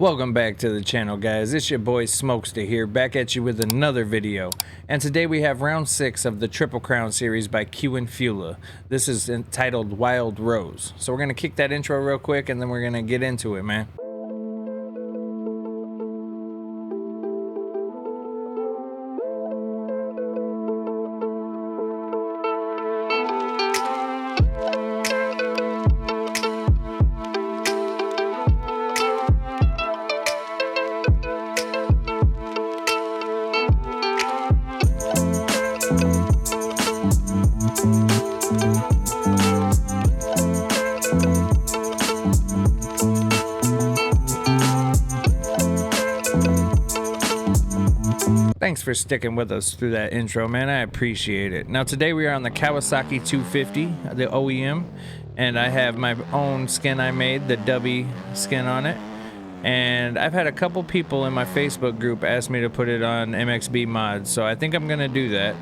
Welcome back to the channel, guys. It's your boy Smokester here, back at you with another video. And today we have round 6 of the Triple Crown series by Q and Feula. This is entitled Wild Rose. So we're going to kick that intro real quick and then we're going to get into it, man. Thanks for sticking with us through that intro, man. I appreciate it. Now today we are on the Kawasaki 250, the OEM, and I have my own skin I made, the Dubby skin on it. And I've had a couple people in my Facebook group ask me to put it on MXB mods, so I think I'm gonna do that.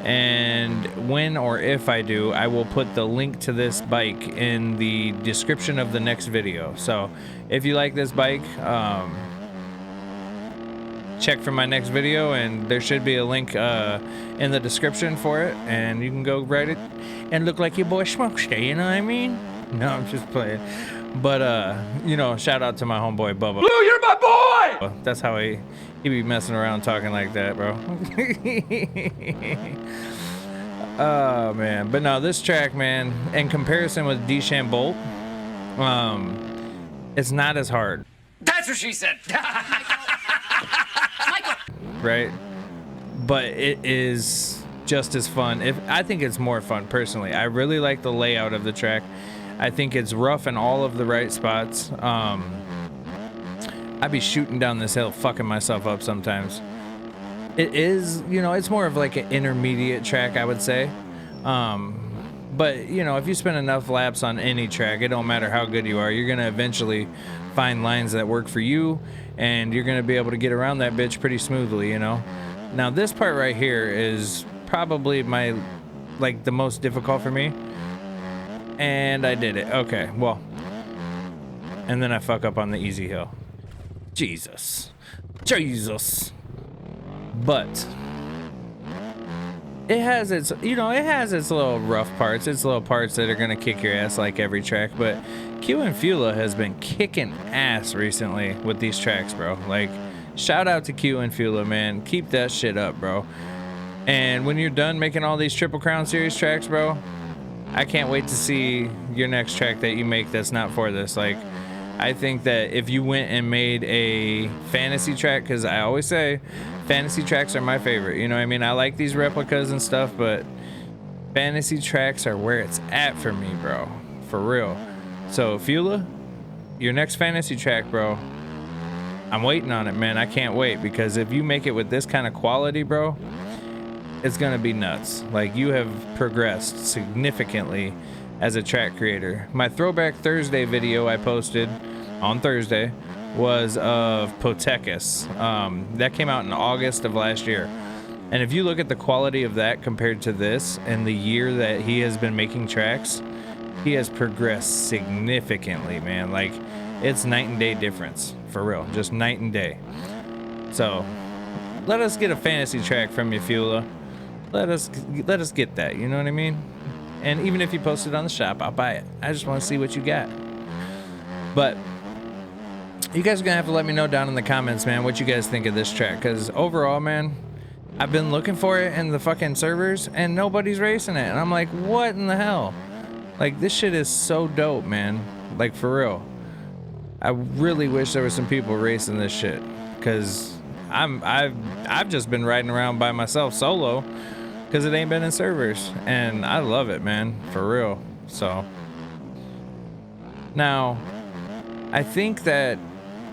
And when or if I do, I will put the link to this bike in the description of the next video. So if you like this bike, check for my next video and there should be a link in the description for it, and you can go write it and look like your boy Smokester, you know what I mean? No, I'm just playing. But you know, shout out to my homeboy Bubba. Blue, you're my boy! That's how he be messing around talking like that, bro. Oh man, but no, this track, man, in comparison with DeChambeau, it's not as hard. That's what she said. Right, but it is just as fun. I think it's more fun personally. I really like the layout of the track. I think it's rough in all of the right spots. I'd be shooting down this hill fucking myself up sometimes. It is, you know, it's more of like an intermediate track, I would say. But you know, if you spend enough laps on any track, it don't matter how good you are, you're gonna eventually find lines that work for you, and you're gonna be able to get around that bitch pretty smoothly, you know. Now this part right here is probably my, like, the most difficult for me, and I did it. Okay, well, and then I fuck up on the easy hill. Jesus, but it has its, you know, it has its little rough parts, its little parts that are gonna kick your ass like every track. But Q and Feula has been kicking ass recently with these tracks, bro. Like, shout out to Q and Feula, man. Keep that shit up, bro. And when you're done making all these Triple Crown Series tracks, bro, I can't wait to see your next track that you make that's not for this. Like, I think that if you went and made a fantasy track, because I always say fantasy tracks are my favorite, you know what I mean? I like these replicas and stuff, but fantasy tracks are where it's at for me, bro. For real. So Feula, your next fantasy track, bro, I'm waiting on it, man. I can't wait, because if you make it with this kind of quality, bro, it's gonna be nuts. Like, you have progressed significantly as a track creator. My Throwback Thursday video I posted on Thursday was of Potecus. That came out in August of last year. And if you look at the quality of that compared to this and the year that he has been making tracks, he has progressed significantly, man. Like, it's night and day difference, for real, just night and day. So let us get a fantasy track from you, Feula. Let us get that, you know what I mean? And even if you post it on the shop, I'll buy it. I just want to see what you got. But you guys are gonna have to let me know down in the comments, man, what you guys think of this track, because overall, man, I've been looking for it in the fucking servers and nobody's racing it, and I'm like, what in the hell? Like, this shit is so dope, man. Like, for real. I really wish there was some people racing this shit, because I've just been riding around by myself solo, because it ain't been in servers, and I love it, man, for real. So now I think that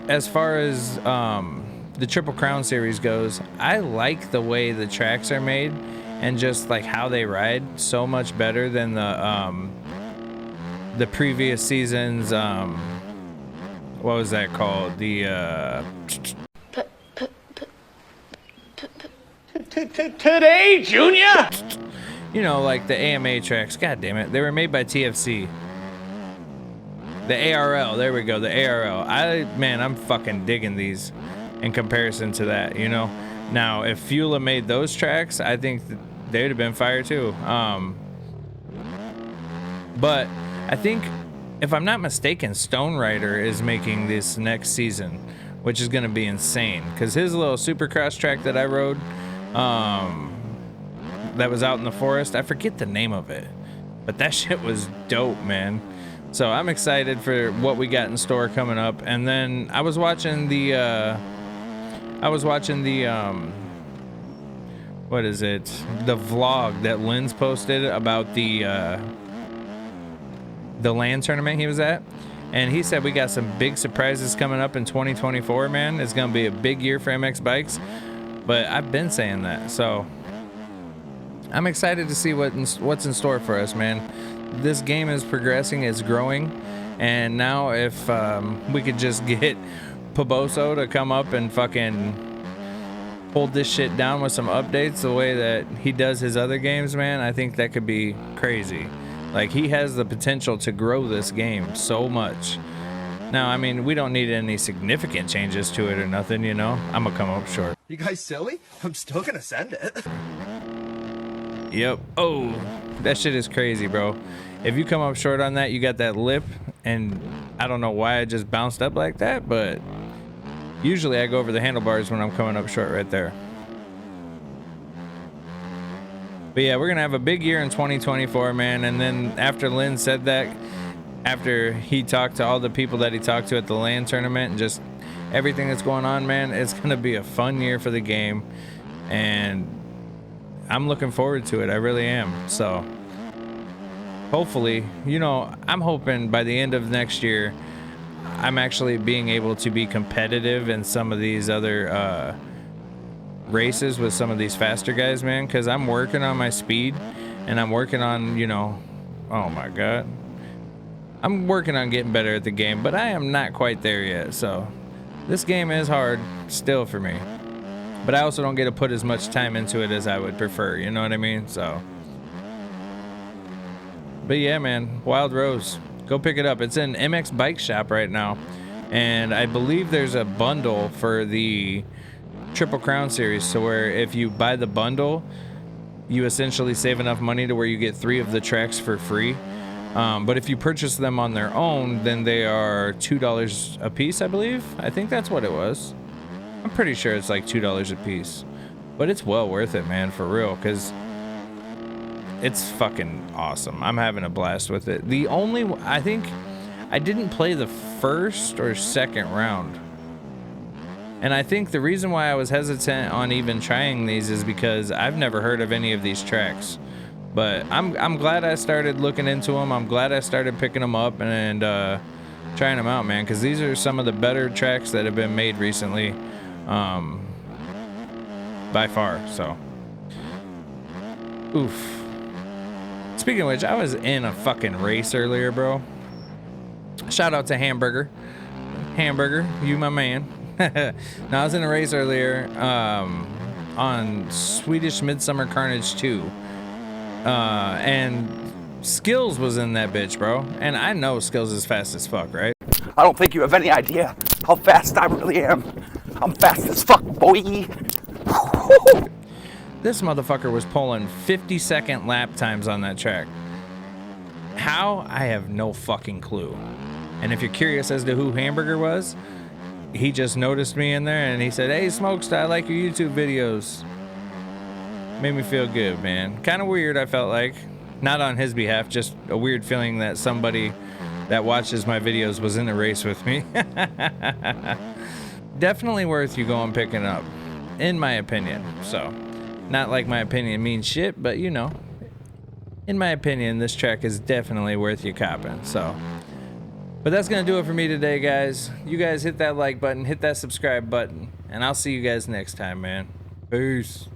as far as the Triple Crown series goes, I like the way the tracks are made and just like how they ride so much better than the previous seasons. What was that called? The Today, Junior! You know, like the AMA tracks. God damn it. They were made by TFC. The ARL, there we go, the ARL. Man, I'm fucking digging these in comparison to that, you know. Now, if Feula made those tracks, I think they'd have been fire too. But I think, if I'm not mistaken, Stone Rider is making this next season, which is going to be insane. Because his little Supercross track that I rode, that was out in the forest, I forget the name of it, but that shit was dope, man. So I'm excited for what we got in store coming up. And then I was watching the, what is it? The vlog that Lynn's posted about the LAN tournament he was at. And he said we got some big surprises coming up in 2024, man. It's going to be a big year for MX bikes. But I've been saying that. So I'm excited to see what's in store for us, man. This game is progressing, it's growing, and now if we could just get Paboso to come up and fucking hold this shit down with some updates the way that he does his other games, man, I think that could be crazy. Like, he has the potential to grow this game so much. Now, I mean, we don't need any significant changes to it or nothing, you know? I'm gonna come up short. You guys silly? I'm still gonna send it. Yep. Oh, that shit is crazy, bro. If you come up short on that, you got that lip, and I don't know why I just bounced up like that, but usually I go over the handlebars when I'm coming up short right there. But yeah, we're gonna have a big year in 2024, man. And then after Lynn said that, after he talked to all the people that he talked to at the LAN tournament and just everything that's going on, man, it's gonna be a fun year for the game, and I'm looking forward to it. I really am. So hopefully, you know, I'm hoping by the end of next year I'm actually being able to be competitive in some of these other races with some of these faster guys, man, because I'm working on my speed, and I'm working on, you know, oh my god, I'm working on getting better at the game, but I am not quite there yet. So this game is hard still for me, but I also don't get to put as much time into it as I would prefer, you know what I mean? So, but yeah, man, Wild Rose, go pick it up. It's in MX Bike Shop right now, and I believe there's a bundle for the Triple Crown series, so where if you buy the bundle, you essentially save enough money to where you get 3 of the tracks for free. But if you purchase them on their own, then they are $2 a piece, I believe. I think that's what it was. I'm pretty sure it's like $2 a piece, but it's well worth it, man, for real, because it's fucking awesome. I'm having a blast with it. I think I didn't play the first or second round, and I think the reason why I was hesitant on even trying these is because I've never heard of any of these tracks. But I'm glad I started looking into them. I'm glad I started picking them up and trying them out, man, because these are some of the better tracks that have been made recently, by far. So, oof. Speaking of which, I was in a fucking race earlier, bro. Shout out to Hamburger, you my man. Now, I was in a race earlier on Swedish Midsummer Carnage 2, and Skills was in that bitch, bro. And I know Skills is fast as fuck, right? I don't think you have any idea how fast I really am. I'm fast as fuck, boy. This motherfucker was pulling 50-second lap times on that track. How? I have no fucking clue. And if you're curious as to who Hamburger was, he just noticed me in there and he said, "Hey, Smokesta, I like your YouTube videos." Made me feel good, man. Kind of weird, I felt like. Not on his behalf, just a weird feeling that somebody that watches my videos was in a race with me. Definitely worth you going picking up, in my opinion. So, not like my opinion means shit, but you know, in my opinion, this track is definitely worth you copping. So, but that's gonna do it for me today, guys. You guys hit that like button, hit that subscribe button, and I'll see you guys next time, man. Peace.